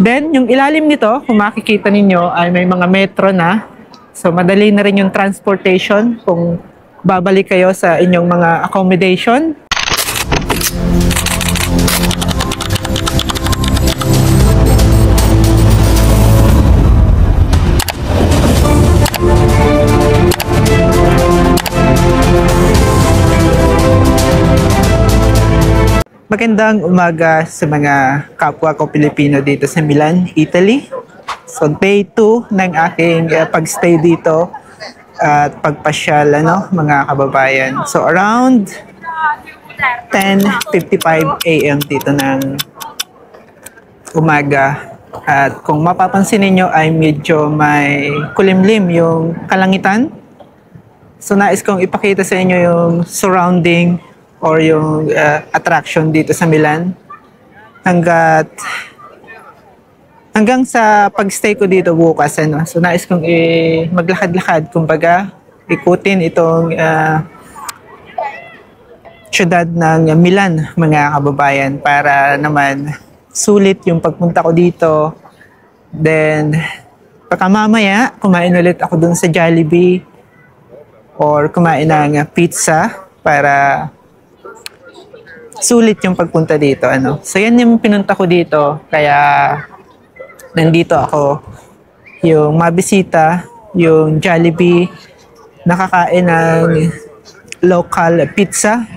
Then, yung ilalim nito, kung makikita ninyo, ay may mga metro na. So, madali na rin yung transportation kung babalik kayo sa inyong mga accommodation. Magandang umaga sa mga kapwa ko Pilipino dito sa Milan, Italy. So day 2 ng aking pagstay dito at pagpasyal, mga kababayan. So around 10:55 AM dito ng umaga. At kung mapapansin niyo ay medyo may kulimlim yung kalangitan. So nais kong ipakita sa inyo yung surrounding or yung attraction dito sa Milan hanggang sa pagstay ko dito bukas. So nais kong maglakad-lakad, kumbaga ikutin itong syudad ng Milan, mga kababayan, para naman sulit yung pagpunta ko dito. Then baka mamaya kumain ulit ako dun sa Jollibee or kumain ng pizza para sulit yung pagpunta dito. So yan yung pinunta ko dito, kaya nandito ako, yung mabisita yung Jollibee, nakakain ng local pizza.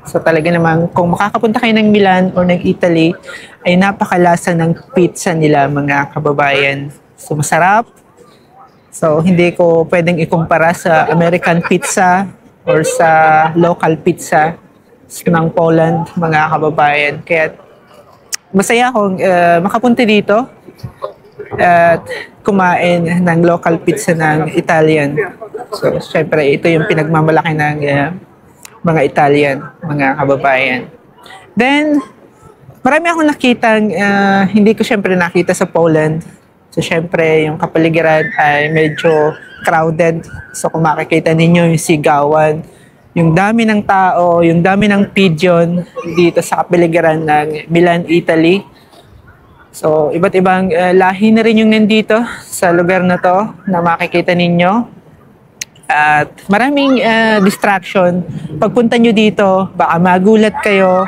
So talaga naman, kung makakapunta kayo ng Milan o ng Italy, ay napakalasa ng pizza nila, mga kababayan. So masarap. So hindi ko pwedeng ikumpara sa American pizza or sa local pizza ng Poland, mga kababayan. Kaya masaya akong makapunta dito at kumain ng local pizza ng Italian. So syempre ito yung pinagmamalaki ng mga Italian, mga kababayan. Then marami akong nakitang hindi ko syempre nakita sa Poland. So syempre yung kapaligiran ay medyo crowded. So kung makikita ninyo yung sigawan, yung dami ng tao, yung dami ng pigeon dito sa kapaligiran ng Milan, Italy. So, iba't ibang lahi na rin yung nandito sa lugar na to na makikita ninyo. At maraming distraction. Pagpunta nyo dito, baka magulat kayo.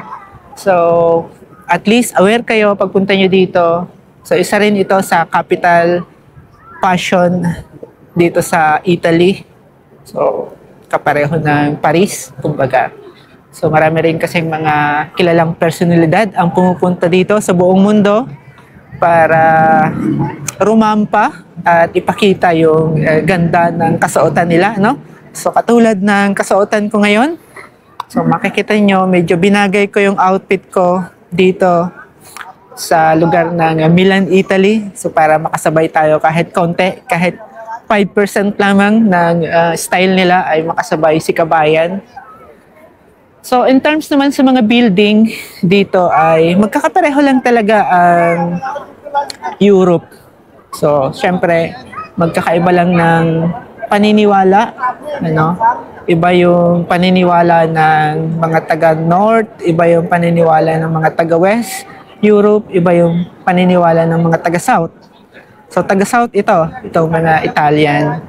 So, at least aware kayo pagpunta nyo dito. So, isa rin ito sa capital fashion dito sa Italy. So, kapareho ng Paris, kumbaga. So marami rin kasing mga kilalang personalidad ang pumupunta dito sa buong mundo para rumampa at ipakita yung ganda ng kasuotan nila, So katulad ng kasuotan ko ngayon, so makikita nyo, medyo binagay ko yung outfit ko dito sa lugar ng Milan, Italy. So para makasabay tayo kahit konti, kahit 5% lamang ng style nila ay makasabay si kabayan. So in terms naman sa mga building dito ay magkakapareho lang talaga ang Europe. So syempre magkakaiba lang ng paniniwala, Iba yung paniniwala ng mga taga North, iba yung paniniwala ng mga taga West Europe, iba yung paniniwala ng mga taga South. So, taga-South itong mga Italian.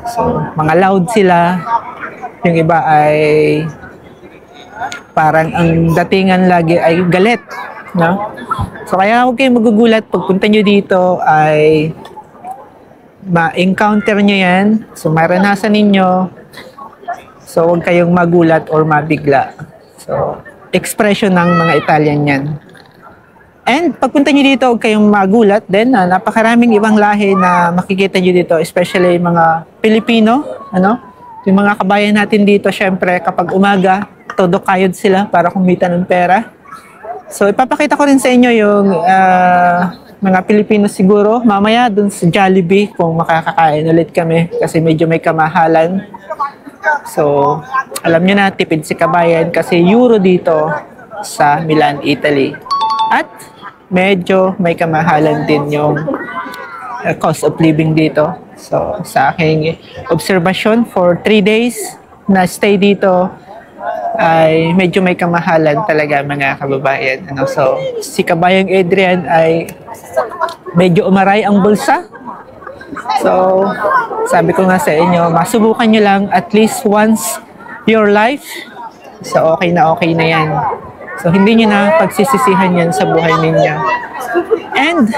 So, mga loud sila. Yung iba ay parang ang datingan lagi ay galit, So, kaya huwag kayong magugulat pagpunta nyo dito ay ma-encounter nyo yan. So, maranasan ninyo. So, huwag kayong magulat or mabigla. So, expression ng mga Italian yan. And pagpunta nyo dito, huwag kayong magulat din. Napakaraming ibang lahi na makikita nyo dito, especially mga Pilipino. Yung mga kabayan natin dito, syempre, kapag umaga, todo kayod sila para kumita ng pera. So, ipapakita ko rin sa inyo yung mga Pilipino siguro. Mamaya dun sa Jollibee, kung makakakain ulit kami, kasi medyo may kamahalan. So, alam nyo na, tipid si kabayan kasi euro dito sa Milan, Italy. At medyo may kamahalan din yung cost of living dito. So, sa aking observation for 3 days na stay dito, ay medyo may kamahalan talaga mga kababayan. Ano? So, si Kabayang Adrian ay medyo umaray ang bulsa. So, sabi ko nga sa inyo, masubukan nyo lang at least once your life. So, okay na yan. So, hindi nyo na pagsisisihan yan sa buhay ninyo. And,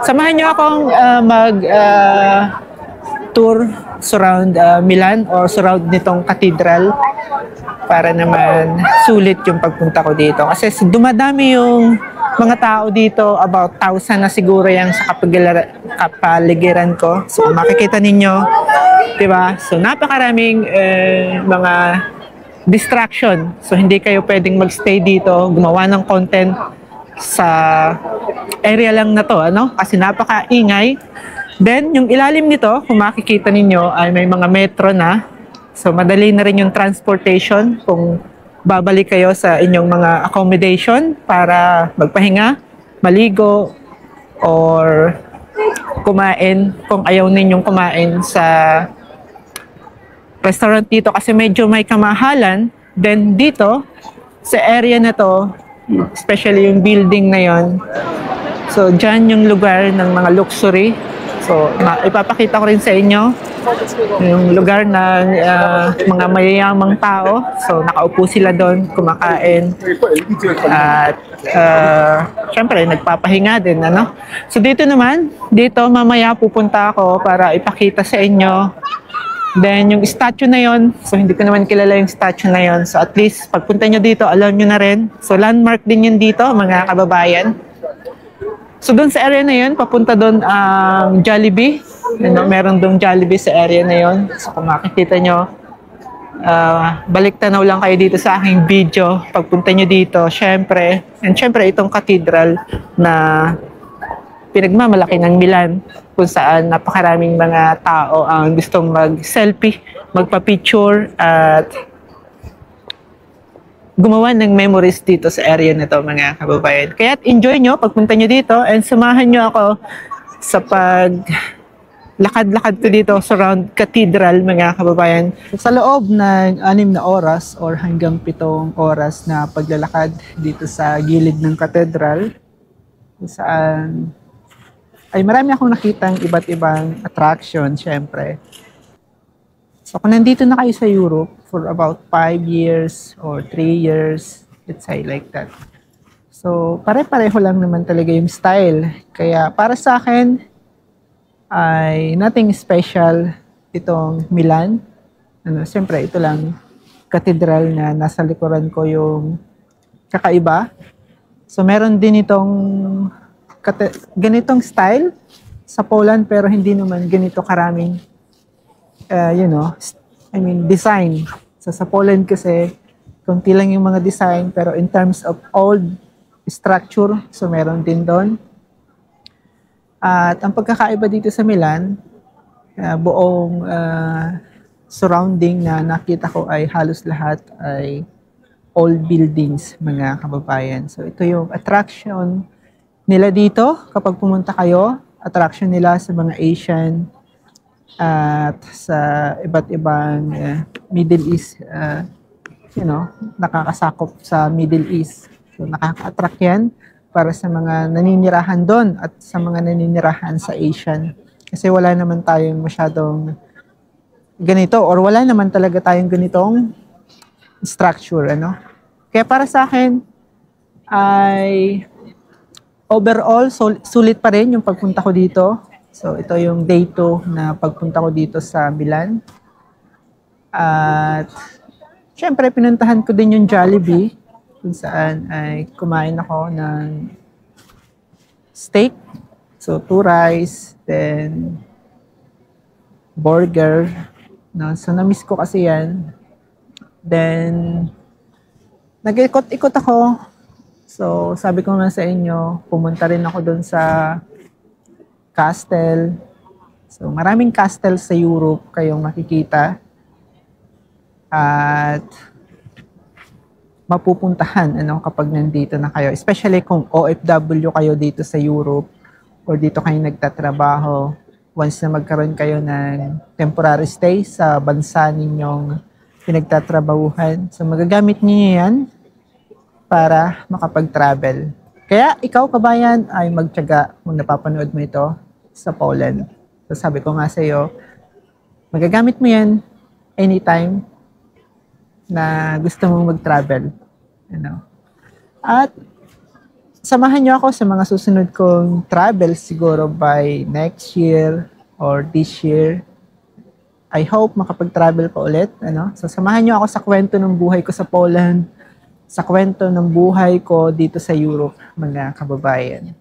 samahan nyo akong tour surround Milan or surround nitong cathedral para naman sulit yung pagpunta ko dito. Kasi dumadami yung mga tao dito, about 1,000 na siguro yan sa kapaligiran ko. So makikita ninyo, di ba? So napakaraming mga distraction. So hindi kayo pwedeng magstay dito, gumawa ng content sa area lang na to, ano? Kasi napakaingay. Then, yung ilalim nito, kung makikita ninyo, ay may mga metro na. So, madali na rin yung transportation kung babalik kayo sa inyong mga accommodation para magpahinga, maligo, or kumain kung ayaw ninyong kumain sa restaurant dito kasi medyo may kamahalan. Then, dito, sa area na to, especially yung building na yon, so, dyan yung lugar ng mga luxury. So, ipapakita ko rin sa inyo yung lugar ng mga mayayamang tao. So, nakaupo sila doon, kumakain. At, syempre, nagpapahinga din, ano? So, dito naman, dito mamaya pupunta ako para ipakita sa inyo. Then, yung statue na yon, so hindi ko naman kilala yung statue na yon. So, at least, pagpunta nyo dito, alam nyo na rin. So, landmark din yun dito, mga kababayan. So, doon sa area na yun, papunta doon ang Jollibee. Meron doon Jollibee sa area na yun. So, kung makikita nyo, balik tanaw lang kayo dito sa aking video. Pagpunta nyo dito, syempre, and syempre itong cathedral na pinagmamalaki ng Milan, kung saan napakaraming mga tao ang gustong mag-selfie, magpa-picture, at gumawa ng memories dito sa area na to, mga kababayan. Kaya enjoy nyo pagpunta nyo dito and samahan nyo ako sa lakad-lakad ko dito surround cathedral, mga kababayan. Sa loob ng 6 na oras or hanggang 7 oras na paglalakad dito sa gilid ng cathedral, saan ay marami akong nakitang iba't ibang attraction, syempre. So kung nandito na kayo sa Europe for about 5 years or 3 years, let's say like that. So pare-pareho lang naman talaga yung style. Kaya para sa akin ay nothing special itong Milan. Siyempre ito lang cathedral na nasa likuran ko yung kakaiba. So meron din itong ganitong style sa Poland pero hindi naman ganito karaming design. So sa Poland kasi, konti lang yung mga design, pero in terms of old structure, so meron din doon. At ang pagkakaiba dito sa Milan, buong surrounding na nakita ko ay halos lahat ay old buildings, mga kababayan. So ito yung attraction nila dito kapag pumunta kayo. Attraction nila sa mga Asian at sa iba't ibang Middle East, nakakasakop sa Middle East. So nakaka-attract yan para sa mga naninirahan doon at sa mga naninirahan sa Asian. Kasi wala naman tayong masyadong ganito or wala naman talaga tayong ganitong structure, ano. Kaya para sa akin ay overall sulit pa rin yung pagpunta ko dito. So ito yung day 2 na pagpunta ko dito sa Milan. At syempre pinuntahan ko din yung Jollibee kung saan ay kumain ako ng steak. So 2 rice, then burger. No? So na-miss ko kasi yan. Then nag-ikot-ikot ako. So sabi ko nga sa inyo, pumunta rin ako doon sa castle. So maraming castle sa Europe kayong makikita. At mapupuntahan kapag nandito na kayo. Especially kung OFW kayo dito sa Europe or dito kayo nagtatrabaho. Once na magkaroon kayo ng temporary stay sa bansa ninyong pinagtatrabahuhan. So magagamit niyo yan para makapag-travel. Kaya ikaw, kabayan, ay magtiyaga kung napapanood mo ito sa Poland. So sabi ko nga sa iyo, magagamit mo yan anytime na gusto mong mag-travel. At samahan niyo ako sa mga susunod kong travel siguro by next year or this year. I hope makapag-travel pa ulit. So samahan niyo ako sa kwento ng buhay ko sa Poland, sa kwento ng buhay ko dito sa Europe, mga kababayan.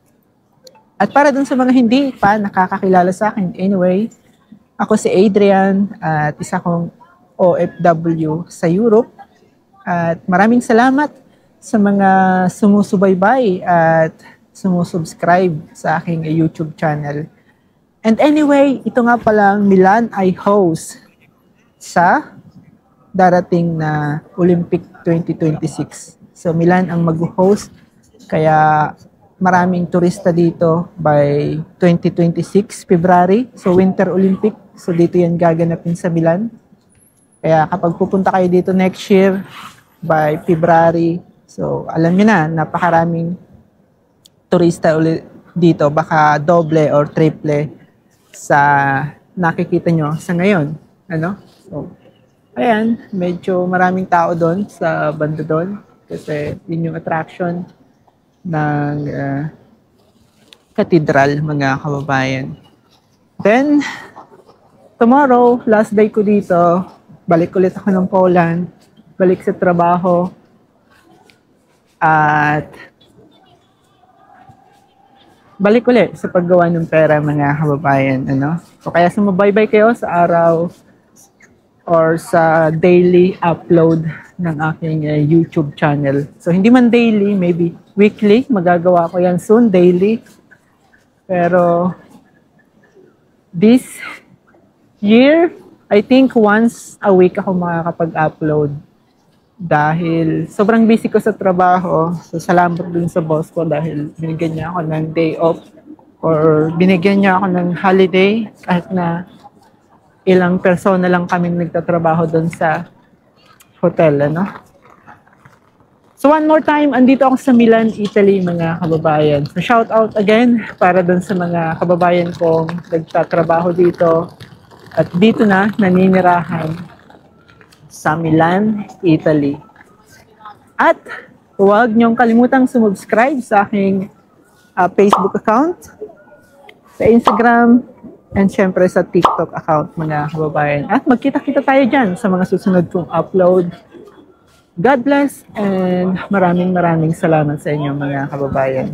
At para dun sa mga hindi pa nakakakilala sa akin, anyway, ako si Adrian at isa kong OFW sa Europe. At maraming salamat sa mga sumusubaybay at sumusubscribe sa aking YouTube channel. And anyway, ito nga palang Milan ay host sa darating na Olympic 2026. So Milan ang mag-host, kaya maraming turista dito by 2026 February. So Winter Olympic. So dito yan gaganapin sa Milan. Kaya kapag pupunta kayo dito next year by February, so alam niyo na, napakaraming turista ulit dito, baka doble or triple sa nakikita nyo sa ngayon. So ayan, medyo maraming tao doon sa banda doon kasi yun yung attraction ng cathedral, mga kababayan. Then, tomorrow, last day ko dito, balik ulit ako ng Poland, balik sa trabaho, at balik ulit sa paggawa ng pera, mga kababayan. So, kaya sumabaybay kayo sa araw or sa daily upload ng aking YouTube channel. So, hindi man daily, maybe weekly. Magagawa ko yan soon, daily. Pero, this year, I think once a week ako makakapag-upload. Dahil sobrang busy ko sa trabaho. So, salamat dun sa boss ko dahil binigyan niya ako ng day off or binigyan niya ako ng holiday kahit na ilang persona lang kaming nagtatrabaho doon sa hotel, So one more time, andito ako sa Milan, Italy, mga kababayan. So shout out again para doon sa mga kababayan kong nagtatrabaho dito at dito na naninirahan sa Milan, Italy. At huwag niyong kalimutang sumubscribe sa aking Facebook account, sa Instagram, and syempre sa TikTok account, mga kababayan. At magkita-kita tayo dyan sa mga susunod kong upload. God bless and maraming salamat sa inyo, mga kababayan.